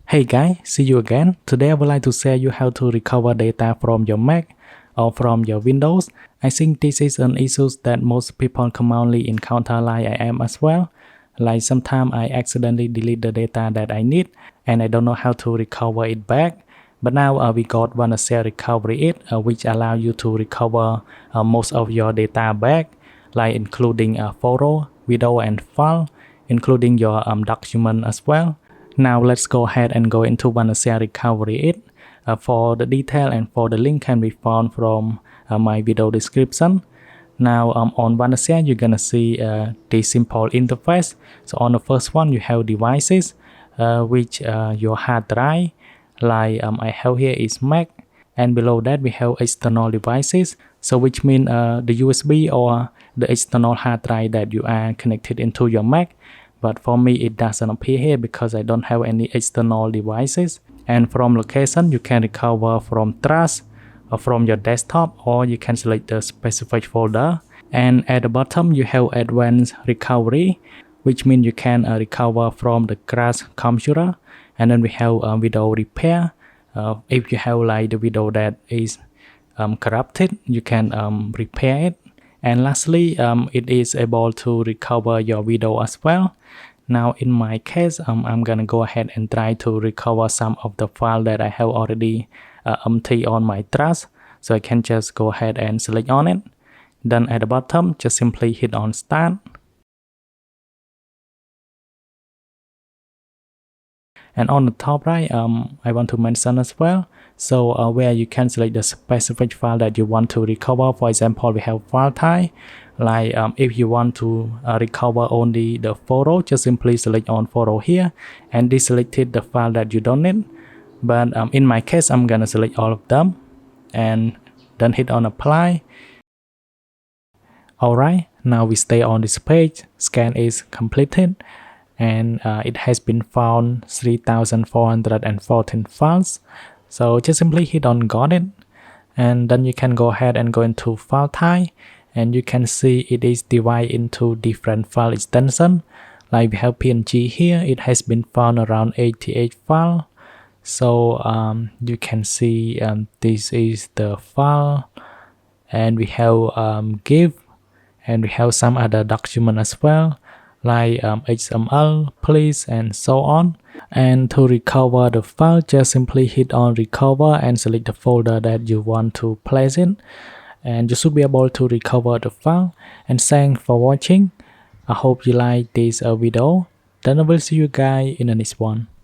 Hey guys, see you again. Today I would like to share you how to recover data from your Mac or from your Windows. I think this is an issue that most people commonly encounter like I am as well. Like sometimes I accidentally delete the data that I need and I don't know how to recover it back. But now we got wondershare recoverit which allow you to recover most of your data back, like including photo, video and file, including your document as well. Now let's go ahead and go into wondershare recoverit. For the detail and for the link can be found from my video description. Now on wondershare you're gonna see the simple interface. So on the first one you have devices, which your hard drive, like I have here is Mac, and below that we have external devices, so which mean the USB or the external hard drive that you are connected into your Mac. But for me it doesn't appear here because I don't have any external devices. And from location you can recover from trash or from your desktop, or you can select the specific folder. And at the bottom you have advanced recovery, which means you can recover from the crash computer. And then we have video repair. If you have like the video that is corrupted, you can repair it. And lastly, it is able to recover your video as well. Now in my case, I'm gonna go ahead and try to recover some of the file that I have already empty on my trash. So I can just go ahead and select on it. Then at the bottom, just simply hit on start. And on the top right, I want to mention as well, so where you can select the specific file that you want to recover. For example, we have file type, like if you want to recover only the photo, just simply select on photo here and deselected the file that you don't need. But in my case, I'm gonna select all of them and then hit on apply. Alright, now we stay on this page. Scan is completed, and it has been found 3,414 files. So just simply hit on got it, and then you can go ahead and go into file type, and you can see it is divided into different file extensions. Like we have PNG here, it has been found around 88 files. So you can see this is the file, and we have GIF, and we have some other document as well, like XML, please, and so on. And to recover the file, just simply hit on recover and select the folder that you want to place in, and you should be able to recover the file. And thanks for watching. I hope you like this video. Then I will see you guys in the next one.